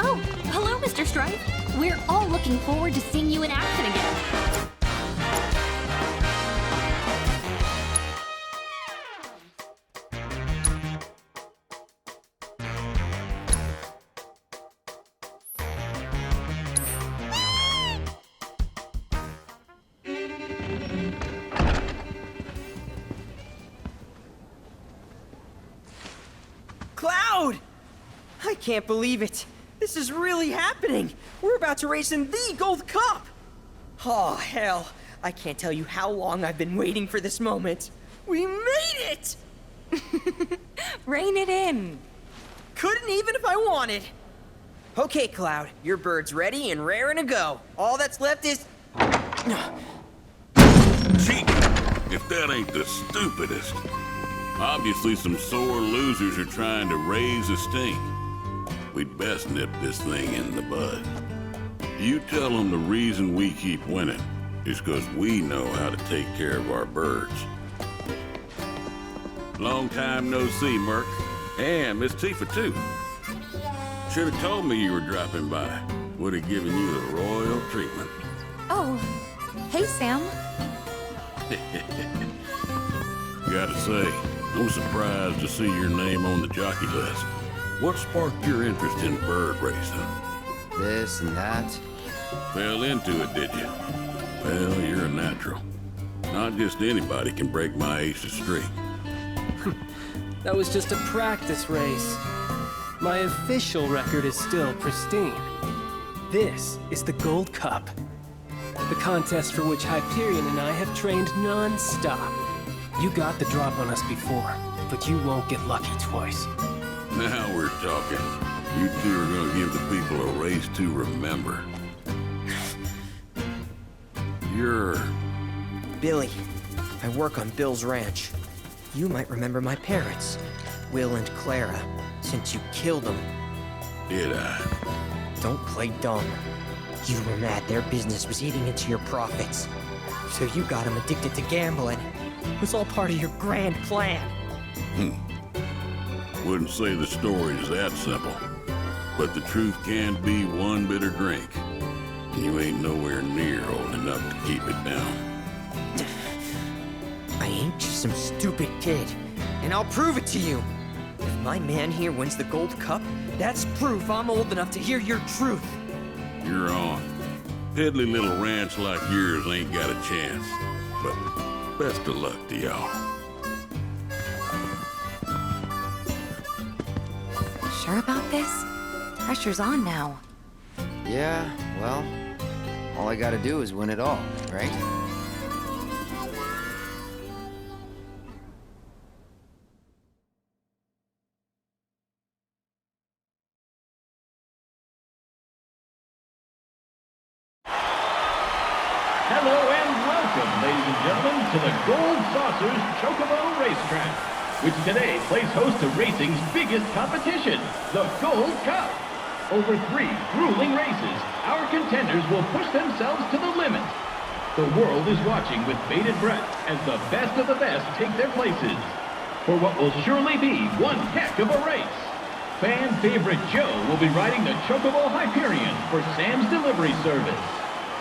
Oh, hello, Mr. Stripe. We're all looking forward to seeing you in action again. Cloud! I can't believe it. This is really happening. We're about to race in the Gold Cup. Oh, hell. I can't tell you how long I've been waiting for this moment. We made it! Rein it in. Couldn't even if I wanted. Okay, Cloud, your bird's ready and raring to go. All that's left is... Cheat! If that ain't the stupidest. Obviously some sore losers are trying to raise a stink. We'd best nip this thing in the bud. You tell them the reason we keep winning is because we know how to take care of our birds. Long time no see, Merc. And Miss Tifa, too. Should have told me you were dropping by. Would have given you the royal treatment. Oh, hey, Sam. Gotta say, I'm surprised to see your name on the jockey list. What sparked your interest in bird racing? This and that. Fell into it, did you? Well, you're a natural. Not just anybody can break my aces streak. That was just a practice race. My official record is still pristine. This is the Gold Cup. The contest for which Hyperion and I have trained non-stop. You got the drop on us before, but you won't get lucky twice. Now we're talking. You two are gonna give the people a race to remember. You're... Billy, I work on Bill's ranch. You might remember my parents, Will and Clara, since you killed them. Did I? Don't play dumb. You were mad their business was eating into your profits. So you got them addicted to gambling. It was all part of your grand plan. Wouldn't say the story's that simple. But the truth can be one bitter drink. You ain't nowhere near old enough to keep it down. I ain't just some stupid kid, and I'll prove it to you. If my man here wins the Gold Cup, that's proof I'm old enough to hear your truth. You're on. Piddly little ranch like yours ain't got a chance. But best of luck to y'all. Sure about this? Pressure's on now. Yeah, well, all I gotta do is win it all, right? Hello and welcome, ladies and gentlemen, to the Gold Saucers Chocobo Racetrack, which today plays host to racing's biggest competition, the Gold Cup. Over 3 grueling races, our contenders will push themselves to the limit. The world is watching with bated breath as the best of the best take their places for what will surely be one heck of a race. Fan favorite Joe will be riding the Chocobo Hyperion for Sam's delivery service.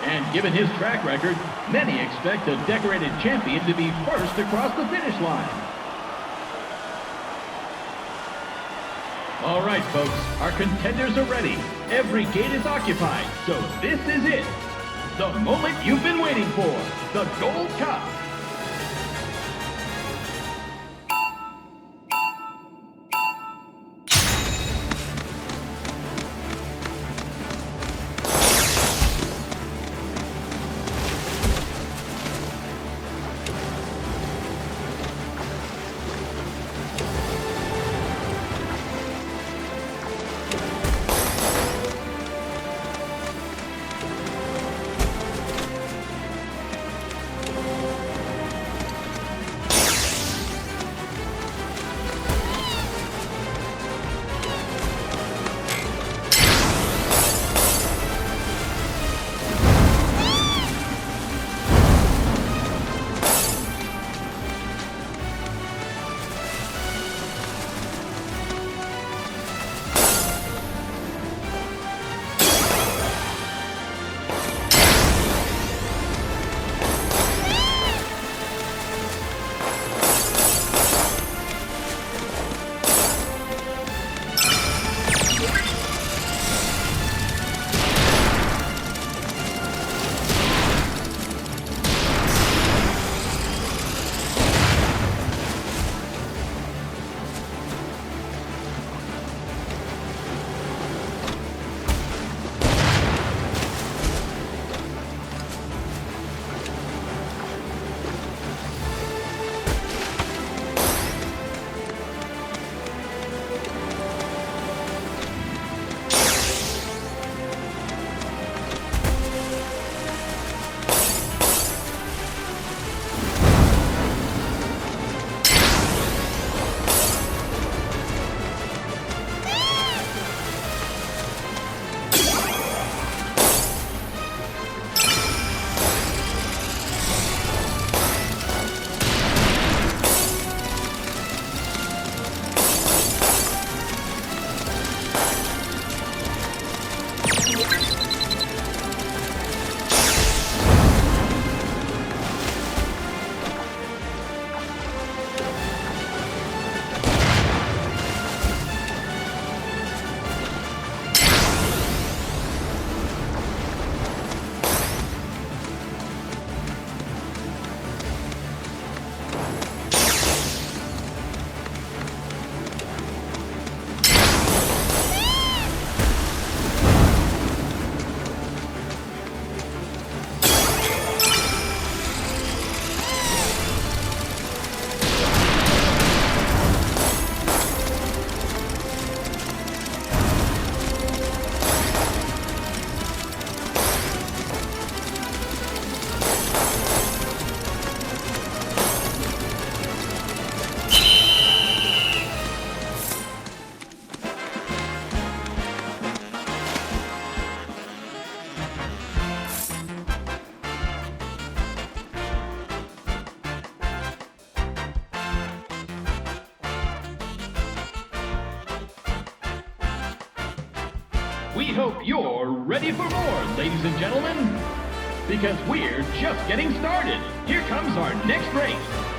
And given his track record, many expect the decorated champion to be first across the finish line. All right, folks, our contenders are ready. Every gate is occupied, so this is it. The moment you've been waiting for, the Gold Cup. We hope you're ready for more, ladies and gentlemen. Because we're just getting started. Here comes our next race.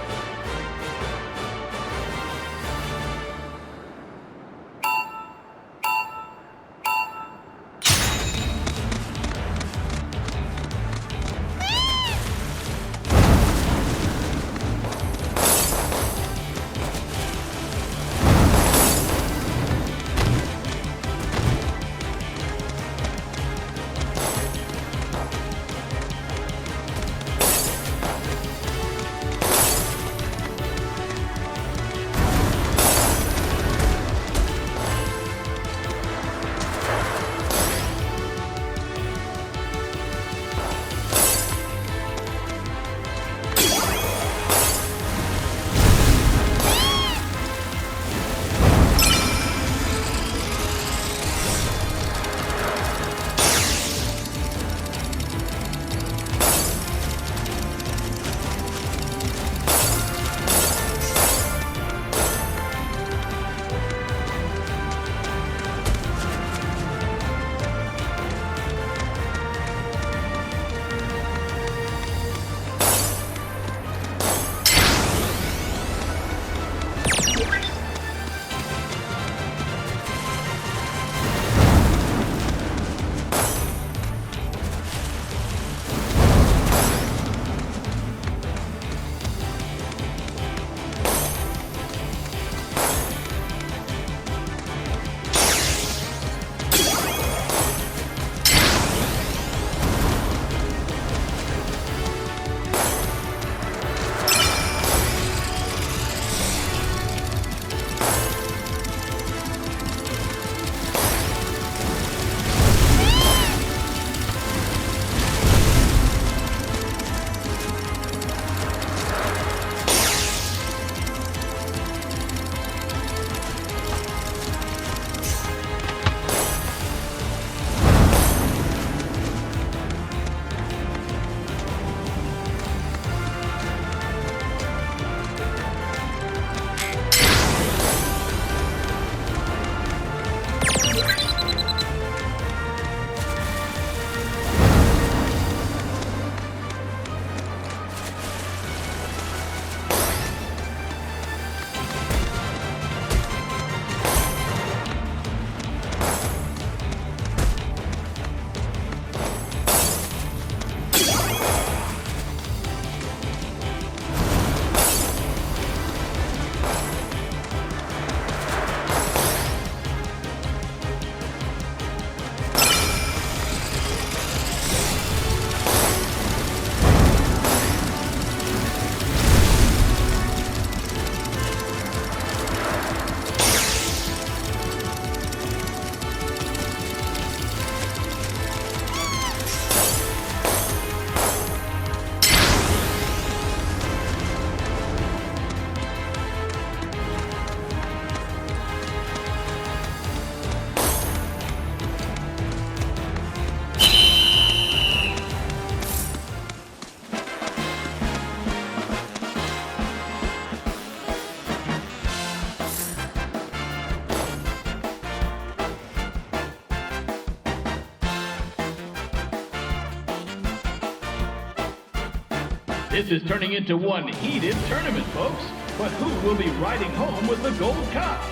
This is turning into one heated tournament, folks. But who will be riding home with the Gold Cup?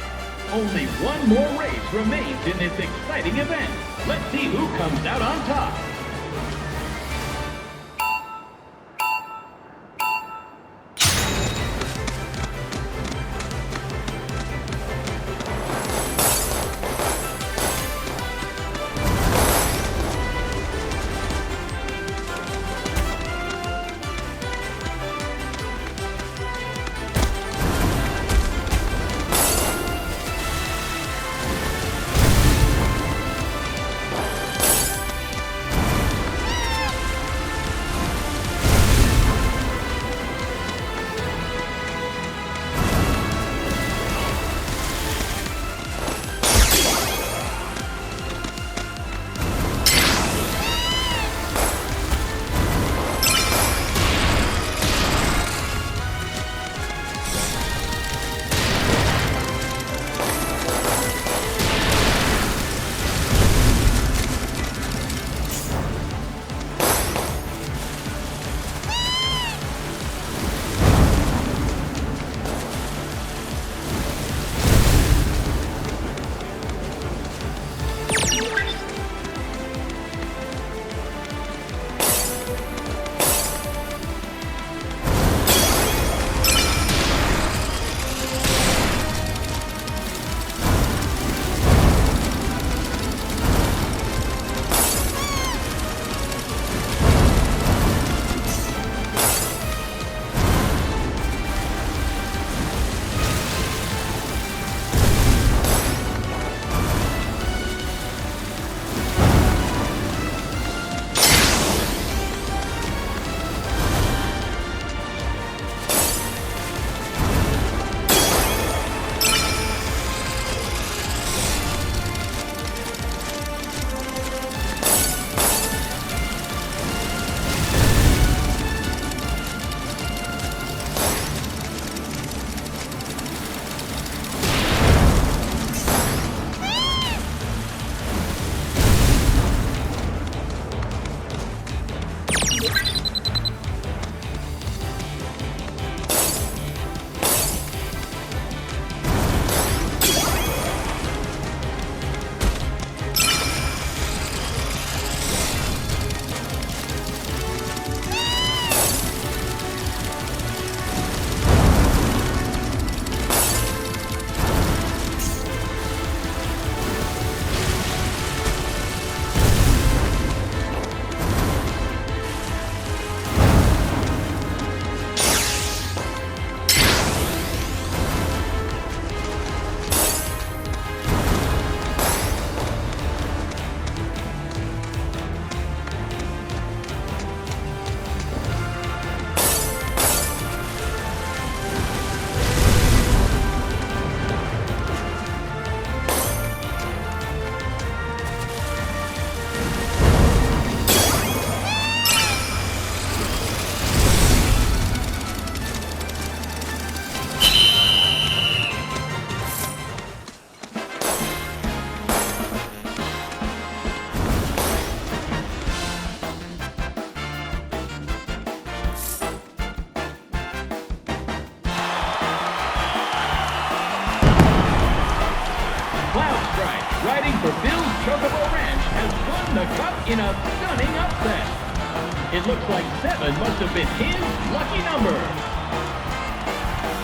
Only one more race remains in this exciting event. Let's see who comes out on top. fighting for Bill's Chocobo Ranch has won the cup in a stunning upset. It looks like 7 must have been his lucky number.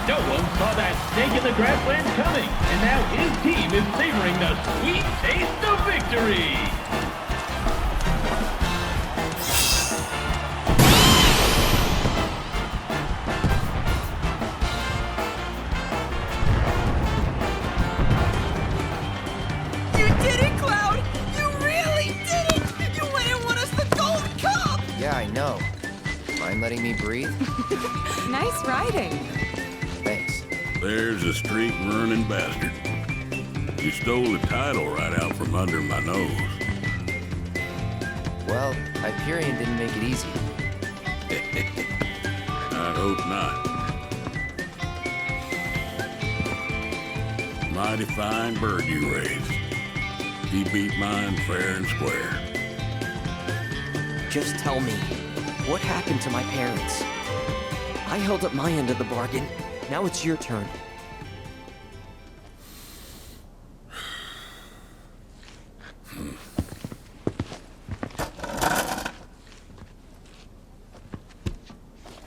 No one saw that snake in the grasslands coming, and now his team is savoring the sweet taste of victory. You did it, Cloud! You really did it! You went and won us the Gold Cup! Yeah, I know. Mind letting me breathe? Nice riding. Thanks. There's a street-running bastard. You stole the title right out from under my nose. Well, Hyperion didn't make it easy. I hope not. Mighty fine bird you raised. He beat mine fair and square. Just tell me, what happened to my parents? I held up my end of the bargain. Now it's your turn.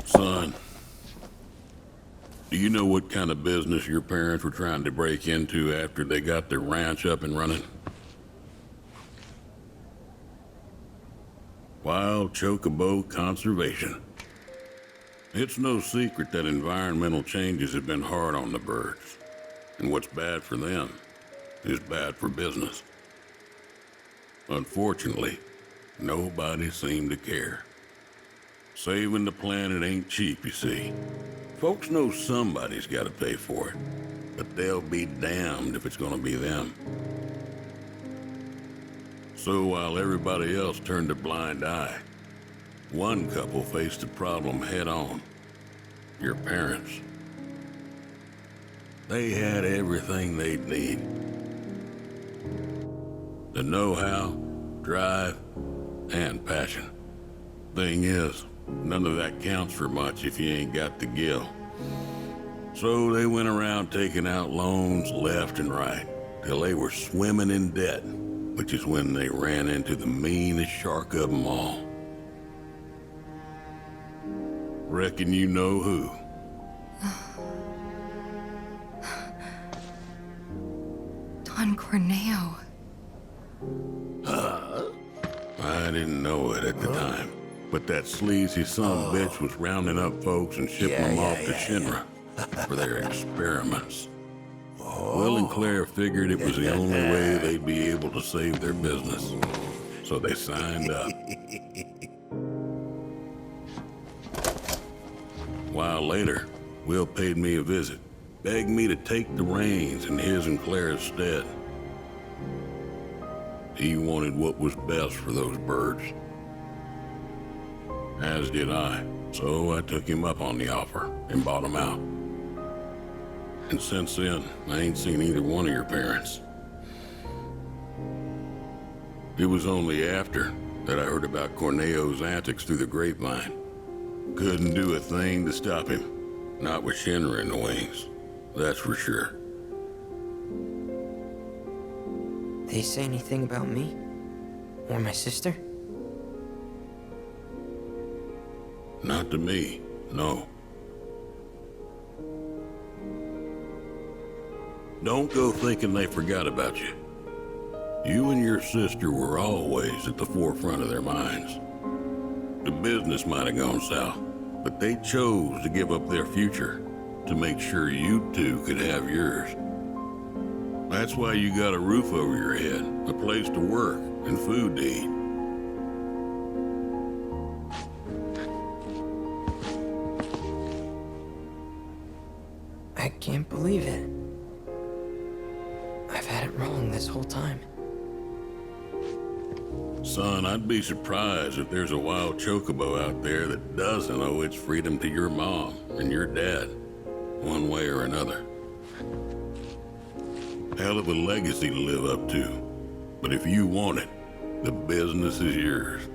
Son, do you know what kind of business your parents were trying to break into after they got their ranch up and running? Wild Chocobo Conservation. It's no secret that environmental changes have been hard on the birds, and what's bad for them is bad for business. Unfortunately, nobody seemed to care. Saving the planet ain't cheap, you see. Folks know somebody's got to pay for it, but they'll be damned if it's gonna be them. So while everybody else turned a blind eye, one couple faced the problem head on. Your parents. They had everything they'd need. The know-how, drive, and passion. Thing is, none of that counts for much if you ain't got the gill. So they went around taking out loans left and right, till they were swimming in debt, which is when they ran into the meanest shark of them all. Reckon you know who. Don Corneo. I didn't know it at the time, but that sleazy son-of-a-bitch was rounding up folks and shipping them off to Shinra for their experiments. Will and Claire figured it was the only way they'd be able to save their business, so they signed up. A while later, Will paid me a visit, begged me to take the reins in his and Claire's stead. He wanted what was best for those birds. As did I, so I took him up on the offer and bought him out. And since then, I ain't seen either one of your parents. It was only after that I heard about Corneo's antics through the grapevine. Couldn't do a thing to stop him. Not with Shinra in the wings, that's for sure. They say anything about me? Or my sister? Not to me, no. Don't go thinking they forgot about you. You and your sister were always at the forefront of their minds. The business might have gone south, but they chose to give up their future to make sure you two could have yours. That's why you got a roof over your head, a place to work, and food to eat. I can't believe it. I've had it wrong this whole time. Son, I'd be surprised if there's a wild chocobo out there that doesn't owe its freedom to your mom and your dad, one way or another. Hell of a legacy to live up to, but if you want it, the business is yours.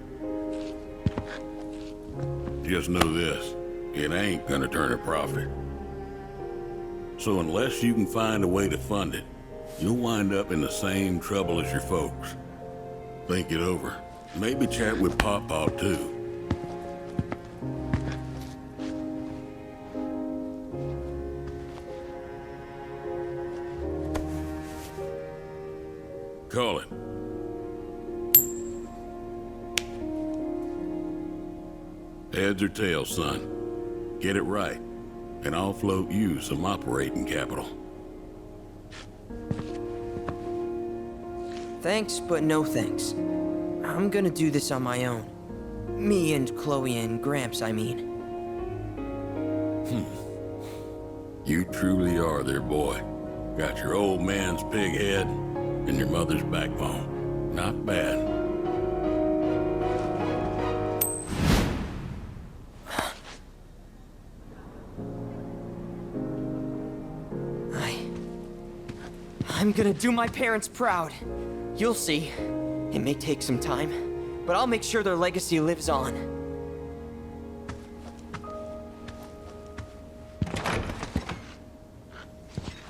Just know this, it ain't gonna turn a profit. So unless you can find a way to fund it, you'll wind up in the same trouble as your folks. Think it over. Maybe chat with Pawpaw, too. Call it. Heads or tails, son. Get it right, and I'll float you some operating capital. Thanks, but no thanks. I'm gonna do this on my own. Me and Chloe and Gramps, I mean. You truly are their boy. Got your old man's pig head and your mother's backbone. Not bad. I'm gonna do my parents proud. You'll see. It may take some time, but I'll make sure their legacy lives on.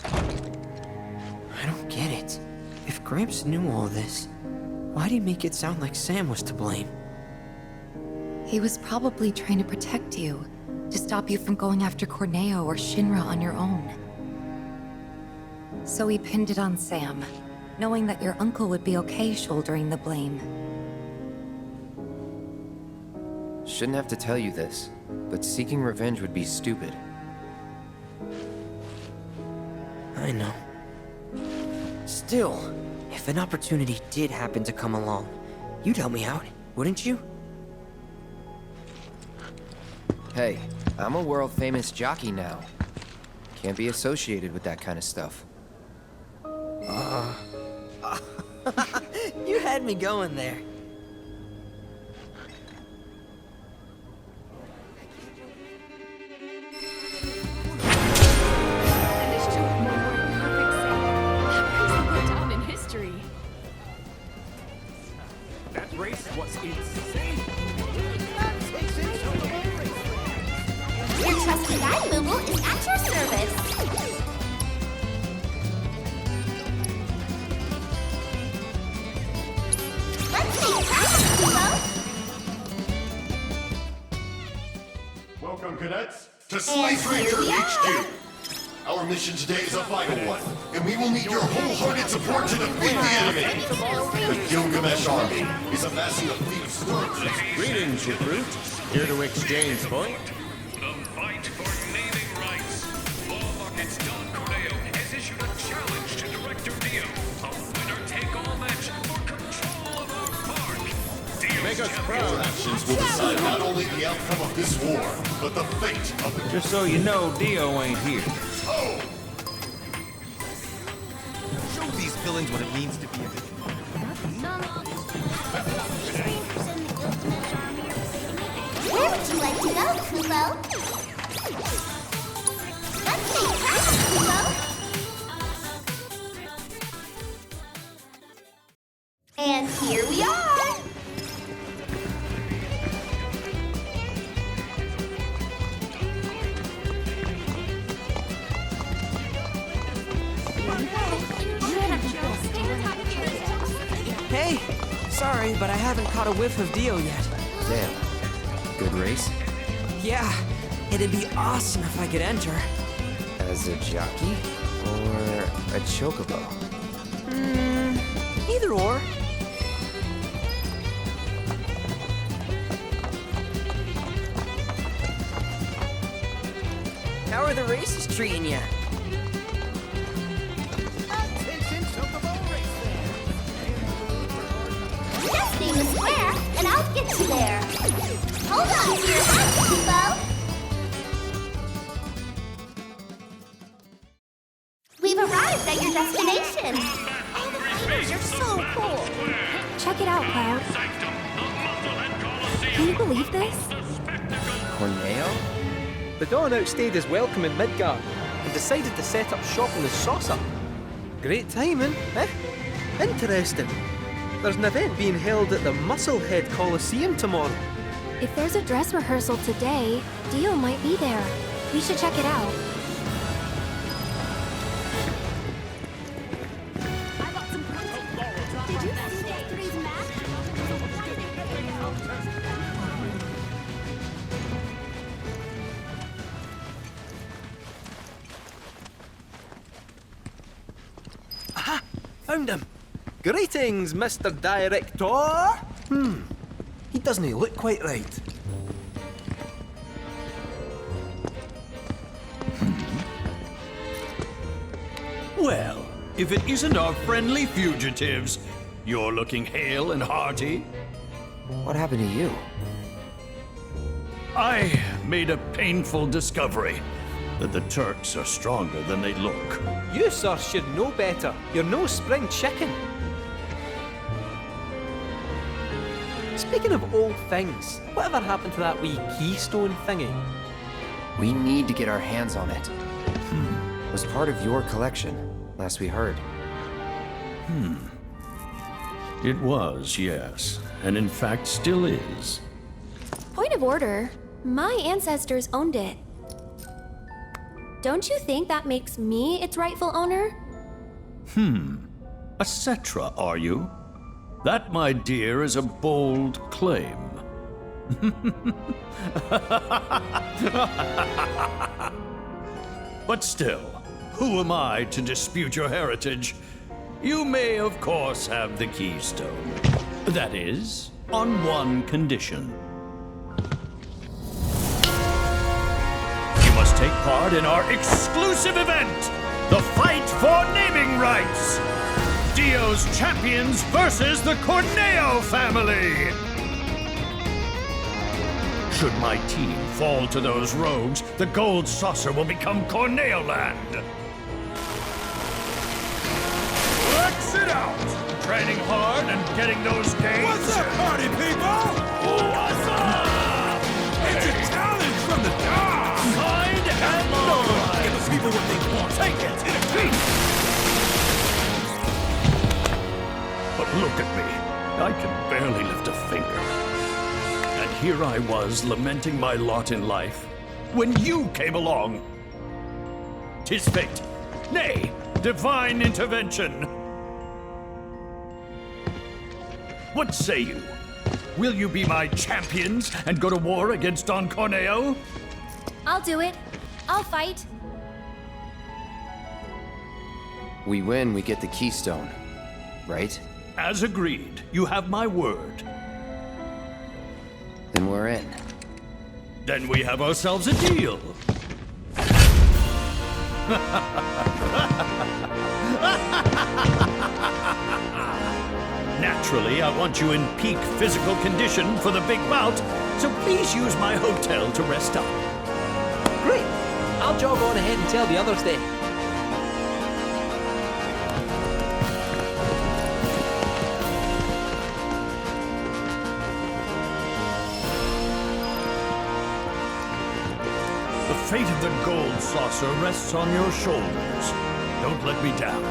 I don't get it. If Gramps knew all this, why'd he make it sound like Sam was to blame? He was probably trying to protect you, to stop you from going after Corneo or Shinra on your own. So he pinned it on Sam, knowing that your uncle would be okay shouldering the blame. Shouldn't have to tell you this, but seeking revenge would be stupid. I know. Still, if an opportunity did happen to come along, you'd help me out, wouldn't you? Hey, I'm a world-famous jockey now. Can't be associated with that kind of stuff. You had me going there. And this Chocobo were a perfect set. That race will go down in history. That race was insane. Your trusty guide, Boo-Boo, is at your service. Let's make practice, Boo-Boo. Welcome, cadets, to Slice Ranger HQ. Our mission today is a vital one, and we will need your wholehearted support to defeat the enemy. The Gilgamesh army is amassing a fleet of stormtroopers. Greetings, recruit. Here to exchange point. The fight for naming rights. Law Bucket's Don Corneo has issued a challenge to Director Dio. A winner-take-all match for control of our park. Dio's Make us Your proud. actions will decide not only the outcome of this war, but the fate of the... Just so you know, Dio ain't here. Oh! Show these villains what it means to be a villain. Where would you like to go, Kubo? Let's make practice, Kubo. And here we are. Hey! Sorry, but I haven't caught a whiff of Dio yet. Damn. Good race? Yeah, it'd be awesome if I could enter. As a jockey? Or a chocobo? Either or. How are the races treating you? Just name the square, and I'll get you there. Hold on to your hats, Kubo. We've arrived at your destination. All the colors are so cool. Check it out, Cloud. Can you believe this? Corneo? The Dawn outstayed his welcome in Midgard and decided to set up shop in the saucer. Great timing, eh? Interesting. There's an event being held at the Musclehead Coliseum tomorrow. If there's a dress rehearsal today, Dio might be there. We should check it out. found him. Greetings, Mr. Director. He doesn't look quite right. Well, if it isn't our friendly fugitives, you're looking hale and hearty. What happened to you? I made a painful discovery that the Turks are stronger than they look. You, sir, should know better. You're no spring chicken. Speaking of old things, whatever happened to that wee keystone thingy? We need to get our hands on it. It was part of your collection, last we heard. It was, yes. And in fact, still is. Point of order. My ancestors owned it. Don't you think that makes me its rightful owner? A Cetra, are you? That, my dear, is a bold claim. But still, who am I to dispute your heritage? You may, of course, have the keystone. That is, on one condition. You must take part in our exclusive event, the Fight for Naming Rights! Dio's champions versus the Corneo family! Should my team fall to those rogues, the gold saucer will become Corneo land! Flex it out! Training hard and getting those gains. What's up, party people? What's up? It's a challenge from the top! Kind and low! Give the people what they want. Take it! But look at me. I can barely lift a finger. And here I was, lamenting my lot in life, when you came along. 'Tis fate. Nay, divine intervention. What say you? Will you be my champions and go to war against Don Corneo? I'll do it. I'll fight. We win, we get the keystone, right? As agreed. You have my word. Then we're in. Then we have ourselves a deal. Naturally, I want you in peak physical condition for the big bout, so please use my hotel to rest up. Great. I'll jog on ahead and tell the others then. The fate of the gold saucer rests on your shoulders. Don't let me down.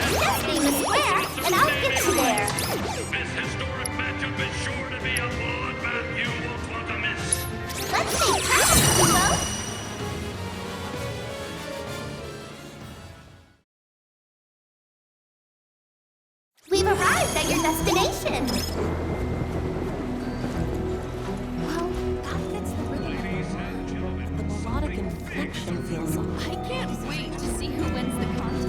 Just name a square, and I'll get you there. This historic matchup is sure to be a bloodbath you won't want to miss. Let's make time, Kubo. We've arrived at your destination. Well, that fits the rhythm. The melodic inflection feels off. I can't wait to see who wins the contest.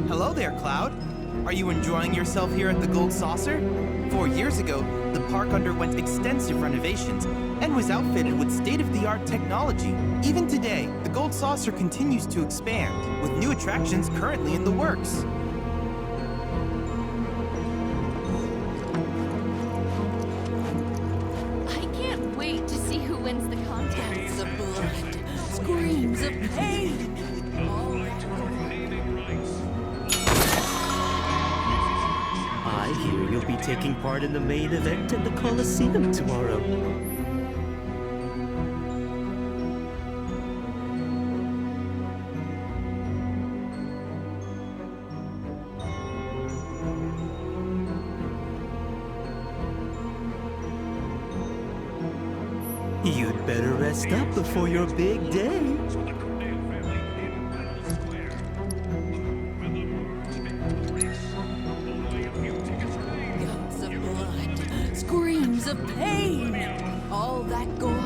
Hello there, Cloud. Are you enjoying yourself here at the Gold Saucer? 4 years ago, the park underwent extensive renovations and was outfitted with state-of-the-art technology. Even today, the Gold Saucer continues to expand, with new attractions currently in the works. I Screams of pain. I hear you'll be taking part in the main event in the Coliseum tomorrow. You'd better rest up before your big day. Guns of blood. Screams of pain. All that gore